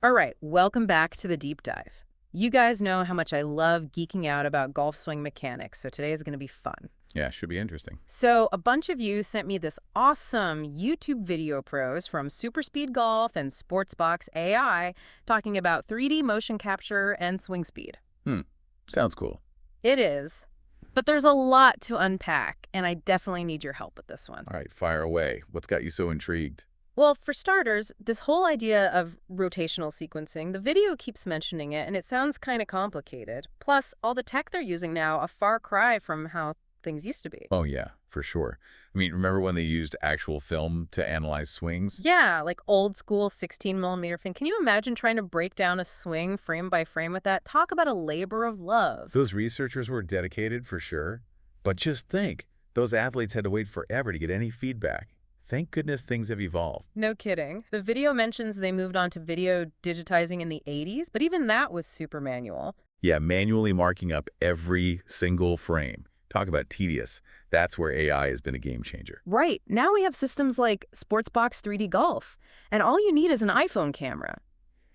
All right, welcome back to the deep dive. You guys know how much I love geeking out about golf swing mechanics, so today is going to be fun. Yeah, should be interesting. So, a bunch of you sent me this awesome YouTube video pros from Super Speed Golf and Sportsbox AI talking about 3D motion capture and swing speed. Hmm. Sounds cool. It is, but there's a lot to unpack, and I definitely need your help with this one. All right, fire away. What's got you so intrigued? Well, for starters, this whole idea of rotational sequencing, the video keeps mentioning it, and it sounds kind of complicated. Plus, all the tech they're using now, a far cry from how things used to be. Oh, yeah, for sure. I mean, remember when they used actual film to analyze swings? Yeah, like old school 16 millimeter film. Can you imagine trying to break down a swing frame by frame with that? Talk about a labor of love. Those researchers were dedicated for sure. But just think, those athletes had to wait forever to get any feedback. Thank goodness things have evolved. No kidding. The video mentions they moved on to video digitizing in the 80s, but even that was super manual. Yeah, manually marking up every single frame. Talk about tedious. That's where AI has been a game changer. Right. Now we have systems like Sportsbox 3D Golf, and all you need is an iPhone camera.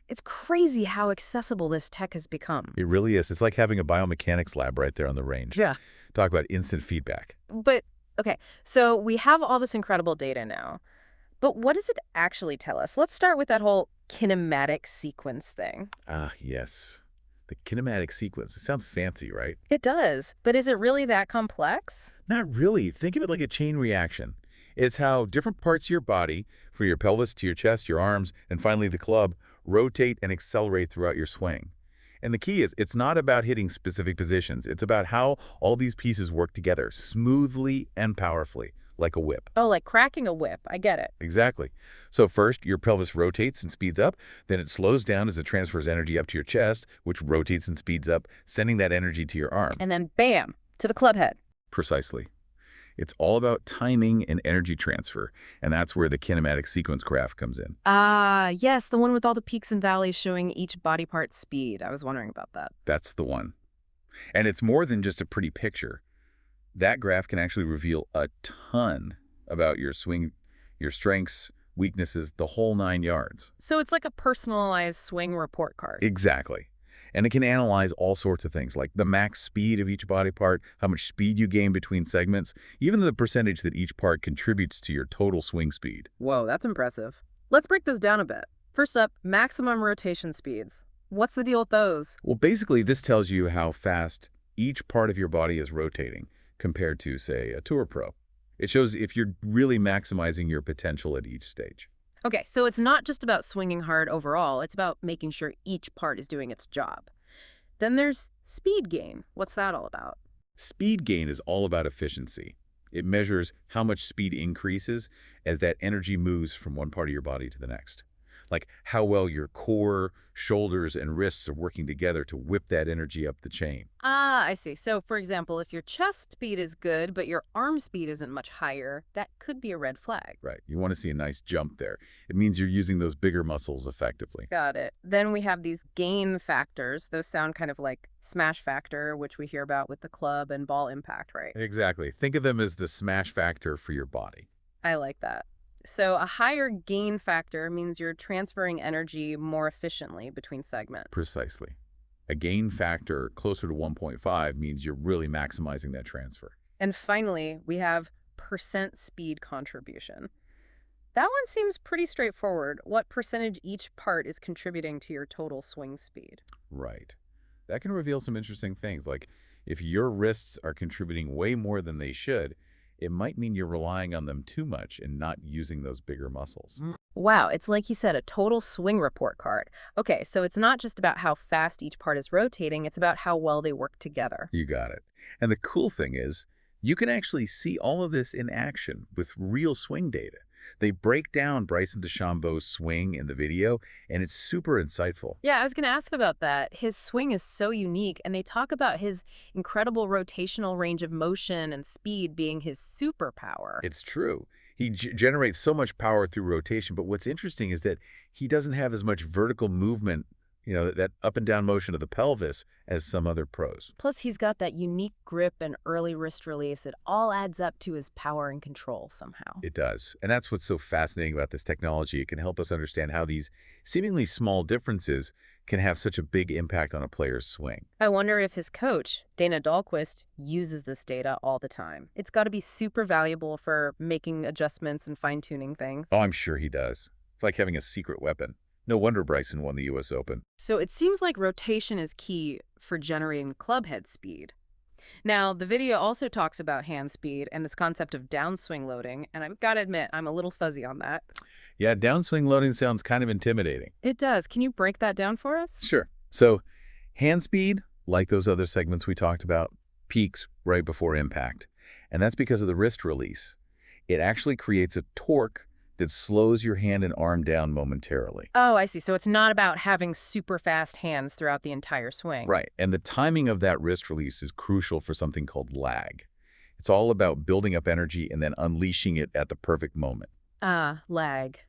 It's crazy how accessible this tech has become. It really is. It's like having a biomechanics lab right there on the range. Yeah. Talk about instant feedback. But, okay, so we have all this incredible data now. But what does it actually tell us? Let's start with that whole kinematic sequence thing. Ah, yes. The kinematic sequence. It sounds fancy, right? It does, but is it really that complex? Not really. Think of it like a chain reaction. It's how different parts of your body, from your pelvis to your chest, your arms, and finally the club, rotate and accelerate throughout your swing. And the key is, it's not about hitting specific positions. It's about how all these pieces work together smoothly and powerfully, like a whip. Oh, like cracking a whip. I get it. Exactly. So first, your pelvis rotates and speeds up. Then it slows down as it transfers energy up to your chest, which rotates and speeds up, sending that energy to your arm. And then bam, to the club head. Precisely. It's all about timing and energy transfer, and that's where the kinematic sequence graph comes in. Ah, yes, the one with all the peaks and valleys showing each body part's speed. I was wondering about that. That's the one. And it's more than just a pretty picture. That graph can actually reveal a ton about your swing, your strengths, weaknesses, the whole 9 yards. So it's like a personalized swing report card. Exactly. And it can analyze all sorts of things, like the max speed of each body part, how much speed you gain between segments, even the percentage that each part contributes to your total swing speed. Whoa, that's impressive. Let's break this down a bit. First up, maximum rotation speeds. What's the deal with those? Well, basically, this tells you how fast each part of your body is rotating compared to, say, a tour pro. It shows if you're really maximizing your potential at each stage. Okay, so it's not just about swinging hard overall, it's about making sure each part is doing its job. Then there's speed gain. What's that all about? Speed gain is all about efficiency. It measures how much speed increases as that energy moves from one part of your body to the next. Like how well your core, shoulders, and wrists are working together to whip that energy up the chain. Ah, I see. So, for example, if your chest speed is good, but your arm speed isn't much higher, that could be a red flag. Right. You want to see a nice jump there. It means you're using those bigger muscles effectively. Got it. Then we have these gain factors. Those sound kind of like smash factor, which we hear about with the club and ball impact, right? Exactly. Think of them as the smash factor for your body. I like that. So a higher gain factor means you're transferring energy more efficiently between segments. Precisely. A gain factor closer to 1.5 means you're really maximizing that transfer. And finally, we have percent speed contribution. That one seems pretty straightforward. What percentage each part is contributing to your total swing speed? Right. That can reveal some interesting things, like if your wrists are contributing way more than they should, it might mean you're relying on them too much and not using those bigger muscles. Wow, it's like you said, a total swing report card. Okay, so it's not just about how fast each part is rotating, it's about how well they work together. You got it. And the cool thing is, you can actually see all of this in action with real swing data. They break down Bryson DeChambeau's swing in the video, and it's super insightful. Yeah, I was going to ask about that. His swing is so unique, and they talk about his incredible rotational range of motion and speed being his superpower. It's true. He generates so much power through rotation, but what's interesting is that he doesn't have as much vertical movement that up and down motion of the pelvis as some other pros. Plus, he's got that unique grip and early wrist release. It all adds up to his power and control somehow. It does. And that's what's so fascinating about this technology. It can help us understand how these seemingly small differences can have such a big impact on a player's swing. I wonder if his coach, Dana Dahlquist, uses this data all the time. It's got to be super valuable for making adjustments and fine-tuning things. Oh, I'm sure he does. It's like having a secret weapon. No wonder Bryson won the U.S. Open. So it seems like rotation is key for generating club head speed. Now, the video also talks about hand speed and this concept of downswing loading, and I've got to admit, I'm a little fuzzy on that. Yeah, downswing loading sounds kind of intimidating. It does. Can you break that down for us? Sure. So hand speed, like those other segments we talked about, peaks right before impact. And that's because of the wrist release. It actually creates a torque that slows your hand and arm down momentarily. Oh, I see. So it's not about having super fast hands throughout the entire swing. Right. And the timing of that wrist release is crucial for something called lag. It's all about building up energy and then unleashing it at the perfect moment. Ah, lag.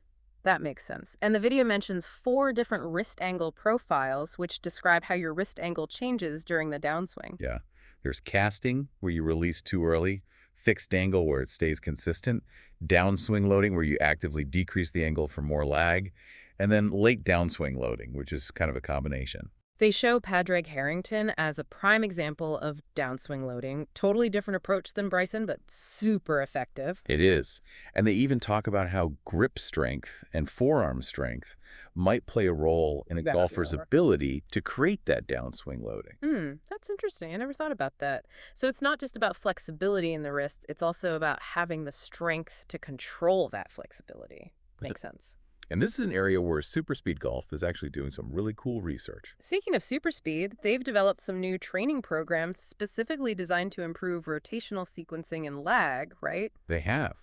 That makes sense. And the video mentions 4 different wrist angle profiles, which describe how your wrist angle changes during the downswing. Yeah. There's casting, where you release too early, fixed angle, where it stays consistent, downswing loading, where you actively decrease the angle for more lag, and then late downswing loading, which is kind of a combination. They show Padraig Harrington as a prime example of downswing loading. Totally different approach than Bryson, but super effective. It is. And they even talk about how grip strength and forearm strength might play a role in a golfer's ability to create that downswing loading. That's interesting. I never thought about that. So it's not just about flexibility in the wrists, it's also about having the strength to control that flexibility. Makes sense. And this is an area where superspeed golf is actually doing some really cool research. Speaking of superspeed, they've developed some new training programs specifically designed to improve rotational sequencing and lag, right? They have.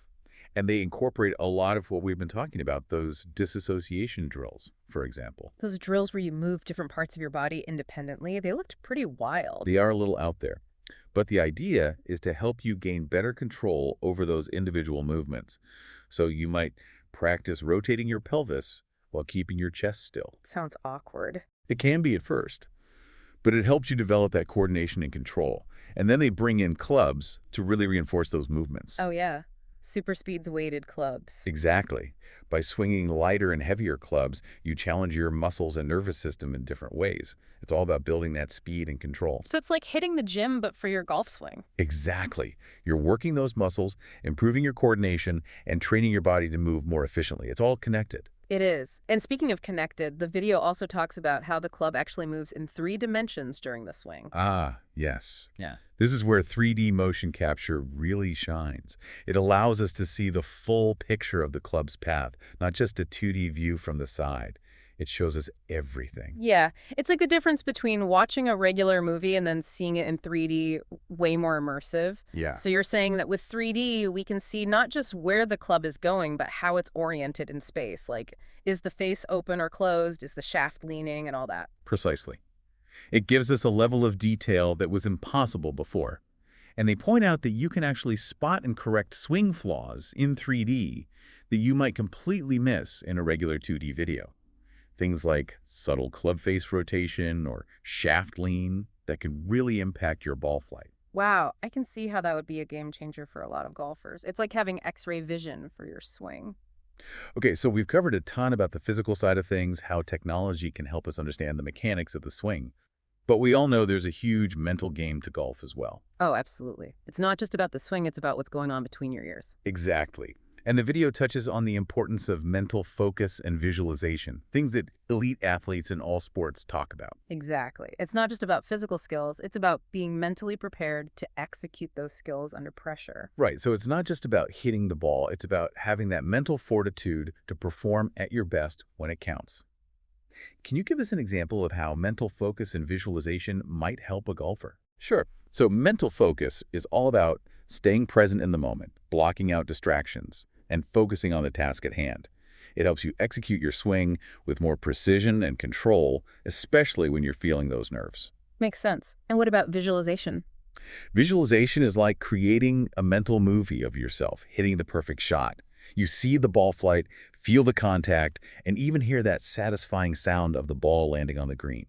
And they incorporate a lot of what we've been talking about, those disassociation drills, for example. Those drills where you move different parts of your body independently, they looked pretty wild. They are a little out there. But the idea is to help you gain better control over those individual movements. So you might practice rotating your pelvis while keeping your chest still. Sounds awkward. It can be at first, but it helps you develop that coordination and control. And then they bring in clubs to really reinforce those movements. Oh, yeah. Superspeed's weighted clubs. Exactly. By swinging lighter and heavier clubs, you challenge your muscles and nervous system in different ways. It's all about building that speed and control. So it's like hitting the gym, but for your golf swing. Exactly. You're working those muscles, improving your coordination, and training your body to move more efficiently. It's all connected. It is. And speaking of connected, the video also talks about how the club actually moves in 3 dimensions during the swing. Ah, yes. Yeah. This is where 3D motion capture really shines. It allows us to see the full picture of the club's path, not just a 2D view from the side. It shows us everything. Yeah, it's like the difference between watching a regular movie and then seeing it in 3D, way more immersive. Yeah. So you're saying that with 3D, we can see not just where the club is going, but how it's oriented in space. Like, is the face open or closed? Is the shaft leaning and all that? Precisely. It gives us a level of detail that was impossible before. And they point out that you can actually spot and correct swing flaws in 3D that you might completely miss in a regular 2D video. Things like subtle club face rotation or shaft lean that can really impact your ball flight. Wow, I can see how that would be a game changer for a lot of golfers. It's like having X-ray vision for your swing. Okay, so we've covered a ton about the physical side of things, how technology can help us understand the mechanics of the swing. But we all know there's a huge mental game to golf as well. Oh, absolutely. It's not just about the swing, it's about what's going on between your ears. Exactly. And the video touches on the importance of mental focus and visualization, things that elite athletes in all sports talk about. Exactly. It's not just about physical skills, it's about being mentally prepared to execute those skills under pressure. Right, so it's not just about hitting the ball, it's about having that mental fortitude to perform at your best when it counts. Can you give us an example of how mental focus and visualization might help a golfer? Sure. So mental focus is all about staying present in the moment, blocking out distractions, and focusing on the task at hand. It helps you execute your swing with more precision and control, especially when you're feeling those nerves. Makes sense. And what about visualization? Visualization is like creating a mental movie of yourself, hitting the perfect shot. You see the ball flight, feel the contact, and even hear that satisfying sound of the ball landing on the green.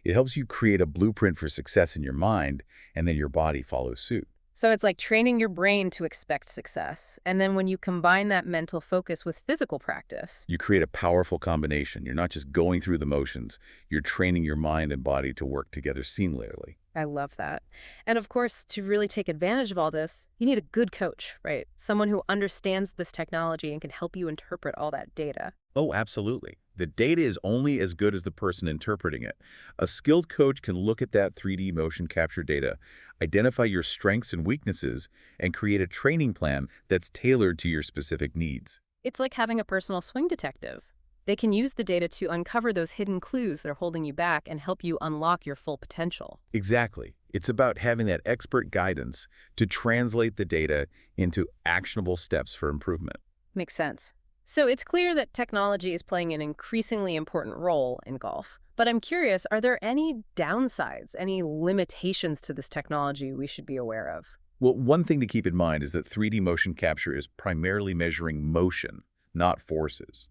It helps you create a blueprint for success in your mind, and then your body follows suit. So it's like training your brain to expect success. And then when you combine that mental focus with physical practice. You create a powerful combination. You're not just going through the motions. You're training your mind and body to work together seamlessly. I love that. And of course, to really take advantage of all this, you need a good coach, right? Someone who understands this technology and can help you interpret all that data. Oh, absolutely. The data is only as good as the person interpreting it. A skilled coach can look at that 3D motion capture data, identify your strengths and weaknesses, and create a training plan that's tailored to your specific needs. It's like having a personal swing detective. They can use the data to uncover those hidden clues that are holding you back and help you unlock your full potential. Exactly. It's about having that expert guidance to translate the data into actionable steps for improvement. Makes sense. So it's clear that technology is playing an increasingly important role in golf. But I'm curious, are there any downsides, any limitations to this technology we should be aware of? Well, one thing to keep in mind is that 3D motion capture is primarily measuring motion, not forces.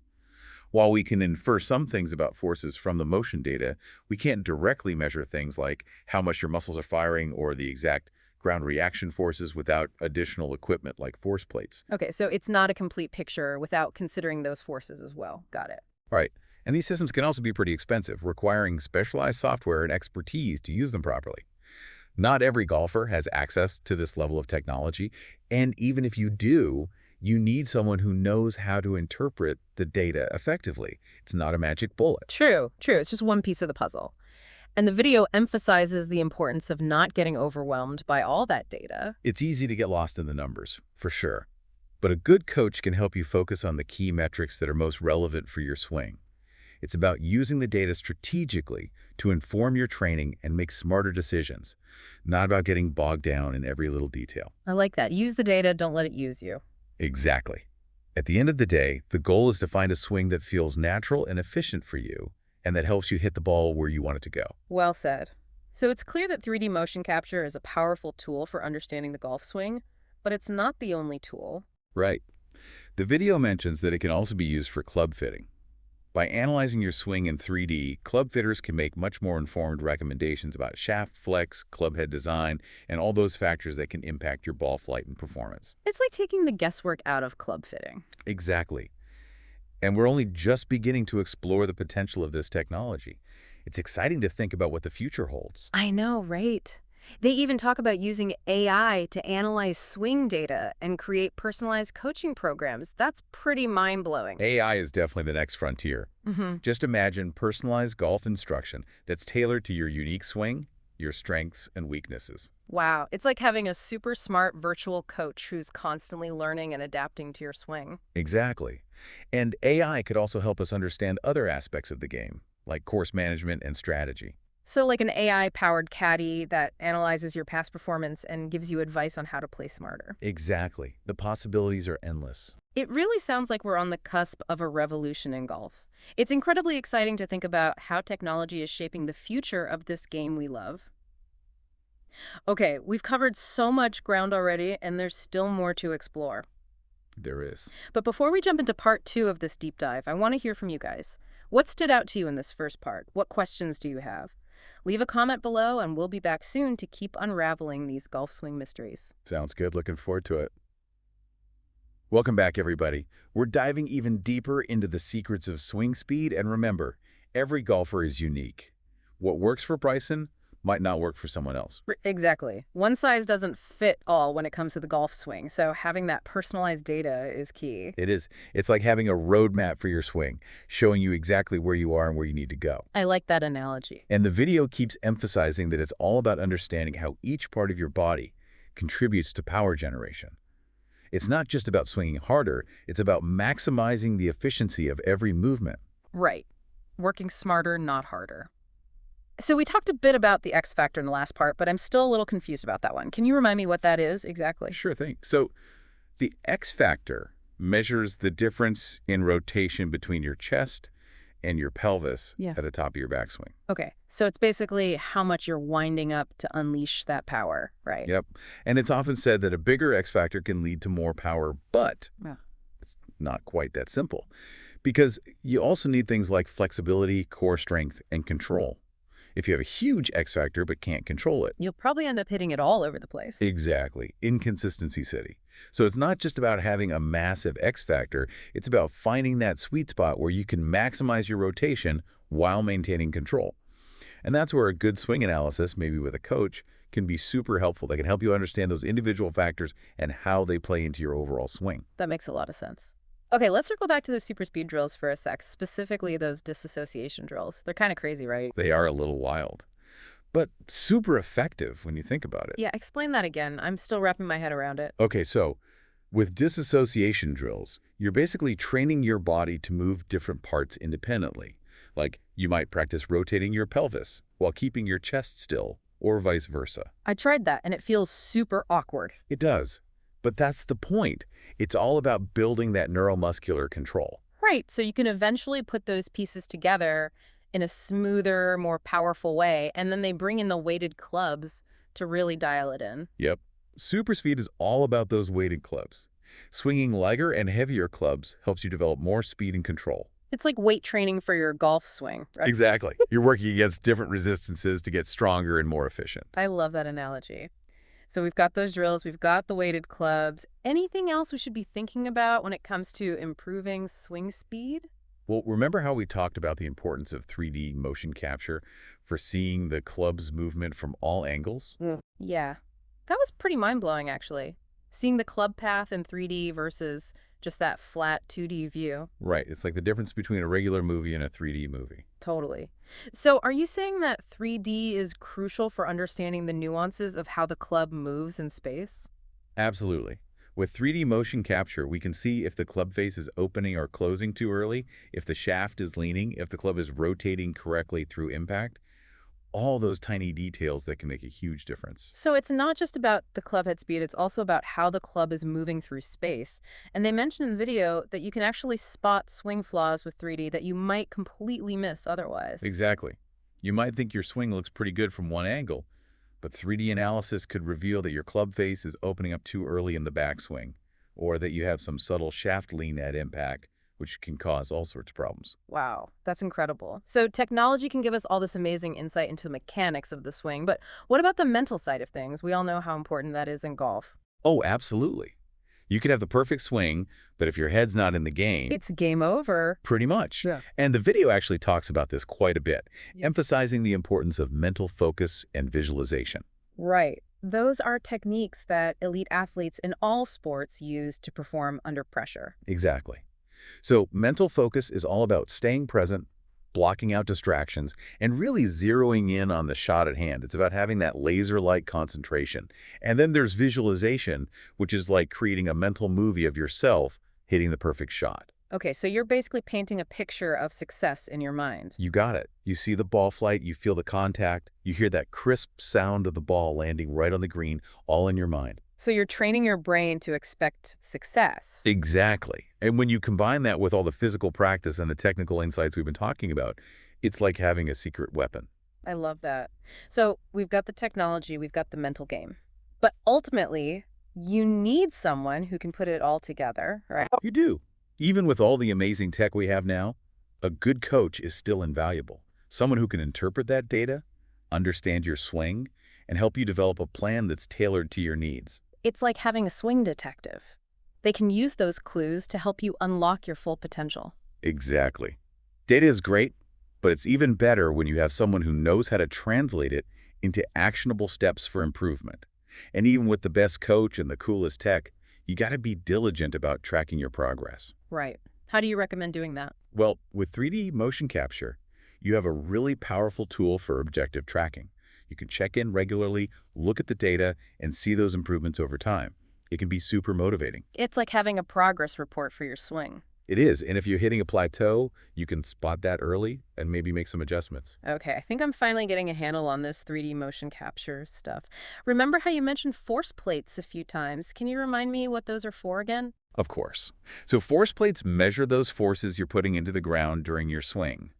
While we can infer some things about forces from the motion data, we can't directly measure things like how much your muscles are firing or the exact ground reaction forces without additional equipment like force plates. Okay, so it's not a complete picture without considering those forces as well. Got it. Right. And these systems can also be pretty expensive, requiring specialized software and expertise to use them properly. Not every golfer has access to this level of technology, and even if you do, you need someone who knows how to interpret the data effectively. It's not a magic bullet. True. It's just one piece of the puzzle. And the video emphasizes the importance of not getting overwhelmed by all that data. It's easy to get lost in the numbers, for sure. But a good coach can help you focus on the key metrics that are most relevant for your swing. It's about using the data strategically to inform your training and make smarter decisions, not about getting bogged down in every little detail. I like that. Use the data, don't let it use you. Exactly. At the end of the day, the goal is to find a swing that feels natural and efficient for you, and that helps you hit the ball where you want it to go. Well said. So it's clear that 3D motion capture is a powerful tool for understanding the golf swing, but it's not the only tool. Right. The video mentions that it can also be used for club fitting. By analyzing your swing in 3D, club fitters can make much more informed recommendations about shaft flex, club head design, and all those factors that can impact your ball flight and performance. It's like taking the guesswork out of club fitting. Exactly. And we're only just beginning to explore the potential of this technology. It's exciting to think about what the future holds. I know, right? They even talk about using AI to analyze swing data and create personalized coaching programs. That's pretty mind-blowing. AI is definitely the next frontier. Just imagine personalized golf instruction that's tailored to your unique swing, your strengths and weaknesses. Wow, it's like having a super smart virtual coach who's constantly learning and adapting to your swing. Exactly. And AI could also help us understand other aspects of the game, like course management and strategy. So like an AI-powered caddy that analyzes your past performance and gives you advice on how to play smarter. Exactly. The possibilities are endless. It really sounds like we're on the cusp of a revolution in golf. It's incredibly exciting to think about how technology is shaping the future of this game we love. Okay, we've covered so much ground already, and there's still more to explore. There is. But before we jump into part 2 of this deep dive, I want to hear from you guys. What stood out to you in this first part? What questions do you have? Leave a comment below, and we'll be back soon to keep unraveling these golf swing mysteries. Sounds good. Looking forward to it. Welcome back, everybody. We're diving even deeper into the secrets of swing speed, and remember, every golfer is unique. What works for Bryson might not work for someone else. Exactly. One size doesn't fit all when it comes to the golf swing, so having that personalized data is key. It is. It's like having a roadmap for your swing, showing you exactly where you are and where you need to go. I like that analogy. And the video keeps emphasizing that it's all about understanding how each part of your body contributes to power generation. It's not just about swinging harder, it's about maximizing the efficiency of every movement. Right. Working smarter, not harder. So we talked a bit about the X factor in the last part, but I'm still a little confused about that one. Can you remind me what that is exactly? Sure thing. So the X factor measures the difference in rotation between your chest and your pelvis at the top of your backswing. Okay, so it's basically how much you're winding up to unleash that power, right? Yep. And it's often said that a bigger X factor can lead to more power, but not quite that simple. Because you also need things like flexibility, core strength, and control. If you have a huge X factor but can't control it. You'll probably end up hitting it all over the place. Exactly. Inconsistency city. So it's not just about having a massive X factor, it's about finding that sweet spot where you can maximize your rotation while maintaining control. And that's where a good swing analysis, maybe with a coach, can be super helpful. They can help you understand those individual factors and how they play into your overall swing. That makes a lot of sense. Okay, let's circle back to the super speed drills for a sec, specifically those disassociation drills. They're kind of crazy, right? They are a little wild, but super effective when you think about it. Yeah, explain that again. I'm still wrapping my head around it. Okay, so with disassociation drills, you're basically training your body to move different parts independently. Like you might practice rotating your pelvis while keeping your chest still, or vice versa. I tried that, and it feels super awkward. It does. But that's the point. It's all about building that neuromuscular control. Right, so you can eventually put those pieces together in a smoother, more powerful way, and then they bring in the weighted clubs to really dial it in. Yep. Super speed is all about those weighted clubs. Swinging lighter and heavier clubs helps you develop more speed and control. It's like weight training for your golf swing, right? Exactly. You're working against different resistances to get stronger and more efficient. I love that analogy. So we've got those drills, we've got the weighted clubs. Anything else we should be thinking about when it comes to improving swing speed? Well, remember how we talked about the importance of 3D motion capture for seeing the club's movement from all angles? Yeah, that was pretty mind-blowing, actually. Seeing the club path in 3D versus just that flat 2D view. Right. It's like the difference between a regular movie and a 3D movie. Totally. So are you saying that 3D is crucial for understanding the nuances of how the club moves in space? Absolutely. With 3D motion capture, we can see if the club face is opening or closing too early, if the shaft is leaning, if the club is rotating correctly through impact. All those tiny details that can make a huge difference. So it's not just about the club head speed, it's also about how the club is moving through space. And they mentioned in the video that you can actually spot swing flaws with 3D that you might completely miss otherwise. Exactly. You might think your swing looks pretty good from one angle, but 3D analysis could reveal that your club face is opening up too early in the backswing, or that you have some subtle shaft lean at impact, which can cause all sorts of problems. Wow, that's incredible. So technology can give us all this amazing insight into the mechanics of the swing, but what about the mental side of things? We all know how important that is in golf. Oh, absolutely. You could have the perfect swing, but if your head's not in the game, It's game over. pretty much. Yeah. And the video actually talks about this quite a bit, emphasizing the importance of mental focus and visualization. Right. Those are techniques that elite athletes in all sports use to perform under pressure. Exactly. So mental focus is all about staying present, blocking out distractions, and really zeroing in on the shot at hand. It's about having that laser-like concentration. And then there's visualization, which is like creating a mental movie of yourself hitting the perfect shot. Okay, so you're basically painting a picture of success in your mind. You got it. You see the ball flight, you feel the contact, you hear that crisp sound of the ball landing right on the green, all in your mind. So you're training your brain to expect success. Exactly. And when you combine that with all the physical practice and the technical insights we've been talking about, it's like having a secret weapon. I love that. So we've got the technology, we've got the mental game. But ultimately, you need someone who can put it all together, right? You do. Even with all the amazing tech we have now, a good coach is still invaluable. Someone who can interpret that data, understand your swing, and help you develop a plan that's tailored to your needs. It's like having a swing detective. They can use those clues to help you unlock your full potential. Exactly. Data is great, but it's even better when you have someone who knows how to translate it into actionable steps for improvement. And even with the best coach and the coolest tech, you got to be diligent about tracking your progress. Right. How do you recommend doing that? Well, with 3D motion capture, you have a really powerful tool for objective tracking. You can check in regularly, look at the data, and see those improvements over time. It can be super motivating. It's like having a progress report for your swing. It is, and if you're hitting a plateau, you can spot that early and maybe make some adjustments. Okay, I think I'm finally getting a handle on this 3D motion capture stuff. Remember how you mentioned force plates a few times? Can you remind me what those are for again? Of course. So force plates measure those forces you're putting into the ground during your swing.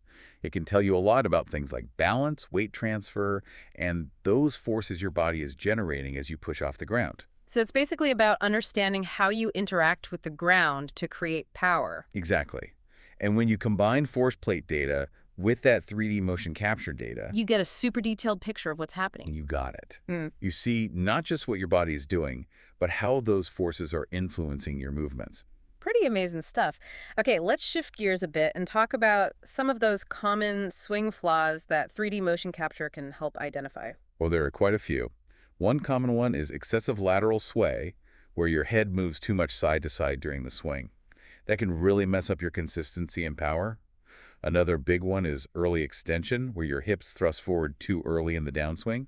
It can tell you a lot about things like balance, weight transfer, and those forces your body is generating as you push off the ground. So it's basically about understanding how you interact with the ground to create power. Exactly. And when you combine force plate data with that 3D motion capture data, You get a super detailed picture of what's happening. you got it. Hmm. You see not just what your body is doing, but how those forces are influencing your movements. Pretty amazing stuff. Okay, let's shift gears a bit and talk about some of those common swing flaws that 3D motion capture can help identify. Well, there are quite a few. One common one is excessive lateral sway, where your head moves too much side to side during the swing. That can really mess up your consistency and power. Another big one is early extension, where your hips thrust forward too early in the downswing.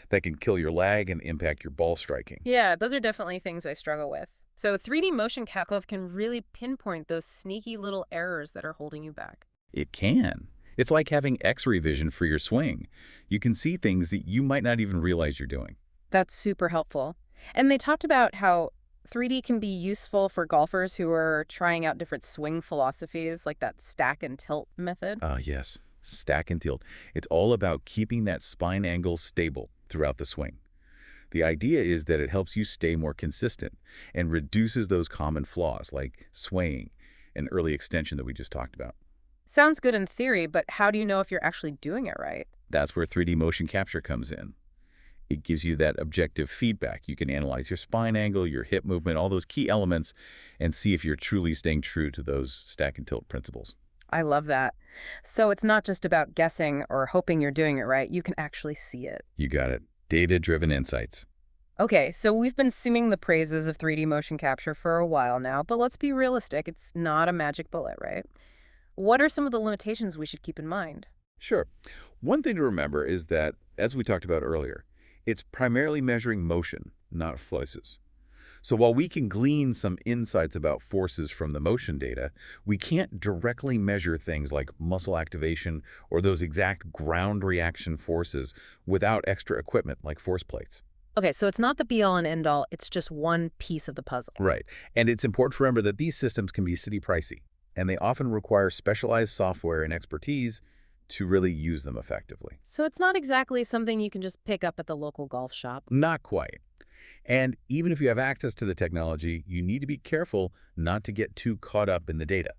That can kill your lag and impact your ball striking. Yeah, those are definitely things I struggle with. So 3D motion capture can really pinpoint those sneaky little errors that are holding you back. It can. It's like having X-ray vision for your swing. You can see things that you might not even realize you're doing. That's super helpful. And they talked about how 3D can be useful for golfers who are trying out different swing philosophies, like that stack and tilt method. Yes. Stack and tilt. It's all about keeping that spine angle stable throughout the swing. The idea is that it helps you stay more consistent and reduces those common flaws like swaying and early extension that we just talked about. Sounds good in theory, but how do you know if you're actually doing it right? That's where 3D motion capture comes in. It gives you that objective feedback. You can analyze your spine angle, your hip movement, all those key elements, and see if you're truly staying true to those stack and tilt principles. I love that. So it's not just about guessing or hoping you're doing it right. You can actually see it. You got it. Data-driven insights. Okay, so we've been singing the praises of 3D motion capture for a while now, but let's be realistic. It's not a magic bullet, right? What are some of the limitations we should keep in mind? Sure. One thing to remember is that, as we talked about earlier, it's primarily measuring motion, not forces. So while we can glean some insights about forces from the motion data, we can't directly measure things like muscle activation or those exact ground reaction forces without extra equipment like force plates. Okay, so it's not the be-all and end-all. It's just one piece of the puzzle. Right. And it's important to remember that these systems can be city pricey, and they often require specialized software and expertise to really use them effectively. So it's not exactly something you can just pick up at the local golf shop. Not quite. And even if you have access to the technology, you need to be careful not to get too caught up in the data.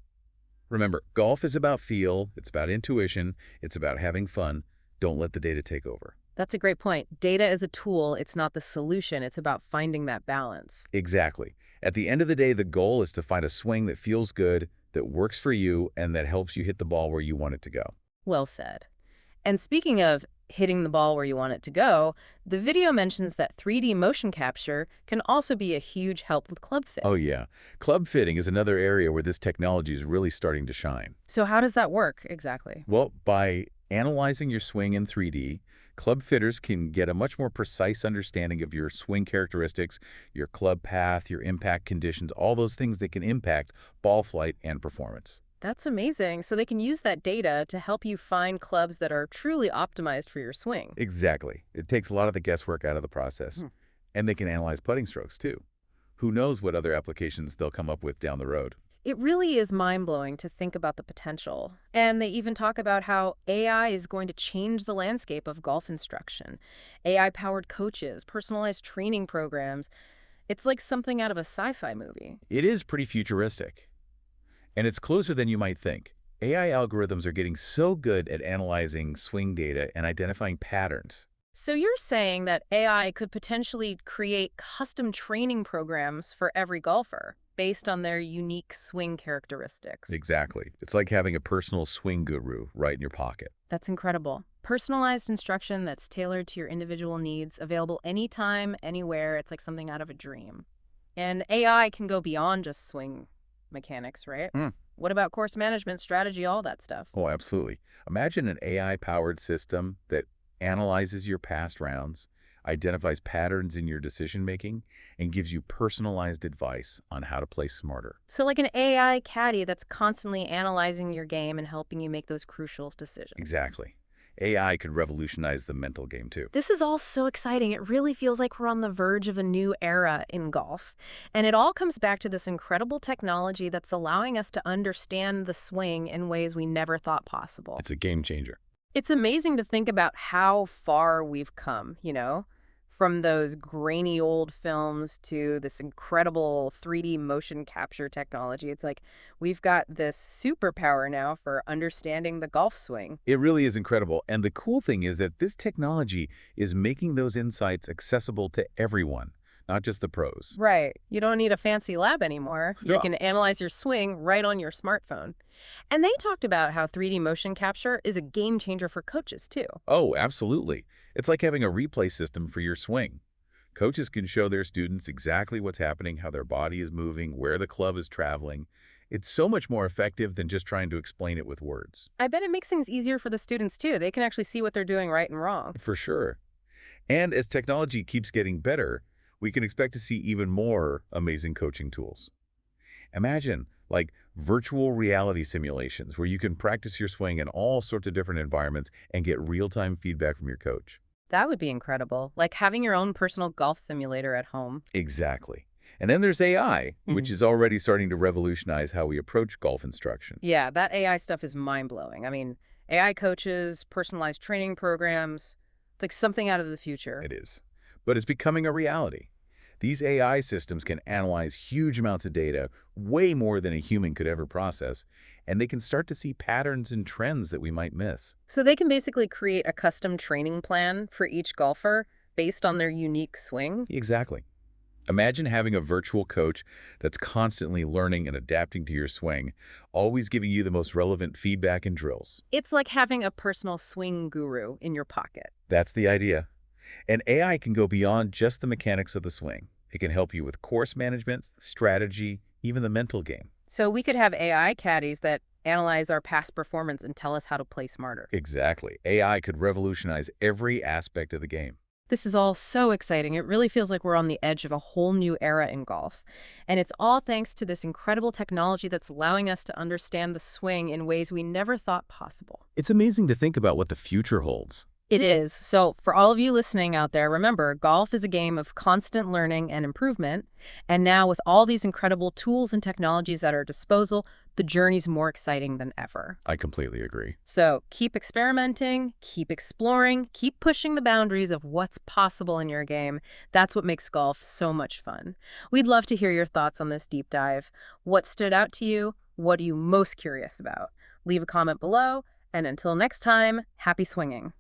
Remember, golf is about feel, it's about intuition, it's about having fun. Don't let the data take over. That's a great point. Data is a tool. It's not the solution. It's about finding that balance. Exactly. At the end of the day, the goal is to find a swing that feels good, that works for you, and that helps you hit the ball where you want it to go. Well said. And speaking of hitting the ball where you want it to go, the video mentions that 3D motion capture can also be a huge help with club fit. Oh yeah. Club fitting is another area where this technology is really starting to shine. So how does that work exactly? Well, by analyzing your swing in 3D, club fitters can get a much more precise understanding of your swing characteristics, your club path, your impact conditions, all those things that can impact ball flight and performance. That's amazing. So they can use that data to help you find clubs that are truly optimized for your swing. Exactly. It takes a lot of the guesswork out of the process. And they can analyze putting strokes, too. Who knows what other applications they'll come up with down the road. It really is mind-blowing to think about the potential. And they even talk about how AI is going to change the landscape of golf instruction. AI-powered coaches, personalized training programs. It's like something out of a sci-fi movie. It is pretty futuristic. And it's closer than you might think. AI algorithms are getting so good at analyzing swing data and identifying patterns. So you're saying that AI could potentially create custom training programs for every golfer based on their unique swing characteristics. Exactly. It's like having a personal swing guru right in your pocket. That's incredible. Personalized instruction that's tailored to your individual needs, available anytime, anywhere. It's like something out of a dream. And AI can go beyond just swing mechanics, right? What about course management, strategy, all that stuff? Oh, absolutely. Imagine an AI-powered system that analyzes your past rounds, identifies patterns in your decision-making, and gives you personalized advice on how to play smarter. So like an AI caddy that's constantly analyzing your game and helping you make those crucial decisions. Exactly. AI could revolutionize the mental game, too. This is all so exciting. It really feels like we're on the verge of a new era in golf. And it all comes back to this incredible technology that's allowing us to understand the swing in ways we never thought possible. It's a game changer. It's amazing to think about how far we've come, From those grainy old films to this incredible 3D motion capture technology. It's like we've got this superpower now for understanding the golf swing. It really is incredible. And the cool thing is that this technology is making those insights accessible to everyone, not just the pros. Right. You don't need a fancy lab anymore. You Yeah. can analyze your swing right on your smartphone. And they talked about how 3D motion capture is a game changer for coaches, too. Oh, absolutely. It's like having a replay system for your swing. Coaches can show their students exactly what's happening, how their body is moving, where the club is traveling. It's so much more effective than just trying to explain it with words. I bet it makes things easier for the students, too. They can actually see what they're doing right and wrong. For sure. And as technology keeps getting better, we can expect to see even more amazing coaching tools. Imagine, like, virtual reality simulations where you can practice your swing in all sorts of different environments and get real-time feedback from your coach. That would be incredible. Like having your own personal golf simulator at home. Exactly. And then there's AI, which is already starting to revolutionize how we approach golf instruction. Yeah, that AI stuff is mind-blowing. I mean, AI coaches, personalized training programs, it's like something out of the future. It is. But it's becoming a reality. These AI systems can analyze huge amounts of data, way more than a human could ever process, and they can start to see patterns and trends that we might miss. So they can basically create a custom training plan for each golfer based on their unique swing. Exactly. Imagine having a virtual coach that's constantly learning and adapting to your swing, always giving you the most relevant feedback and drills. It's like having a personal swing guru in your pocket. That's the idea. And AI can go beyond just the mechanics of the swing. It can help you with course management, strategy, even the mental game. So we could have AI caddies that analyze our past performance and tell us how to play smarter. Exactly. AI could revolutionize every aspect of the game. This is all so exciting. It really feels like we're on the edge of a whole new era in golf. And it's all thanks to this incredible technology that's allowing us to understand the swing in ways we never thought possible. It's amazing to think about what the future holds. It is. So for all of you listening out there, remember, golf is a game of constant learning and improvement. And now with all these incredible tools and technologies at our disposal, the journey's more exciting than ever. I completely agree. So keep experimenting, keep exploring, keep pushing the boundaries of what's possible in your game. That's what makes golf so much fun. We'd love to hear your thoughts on this deep dive. What stood out to you? What are you most curious about? Leave a comment below. And until next time, happy swinging.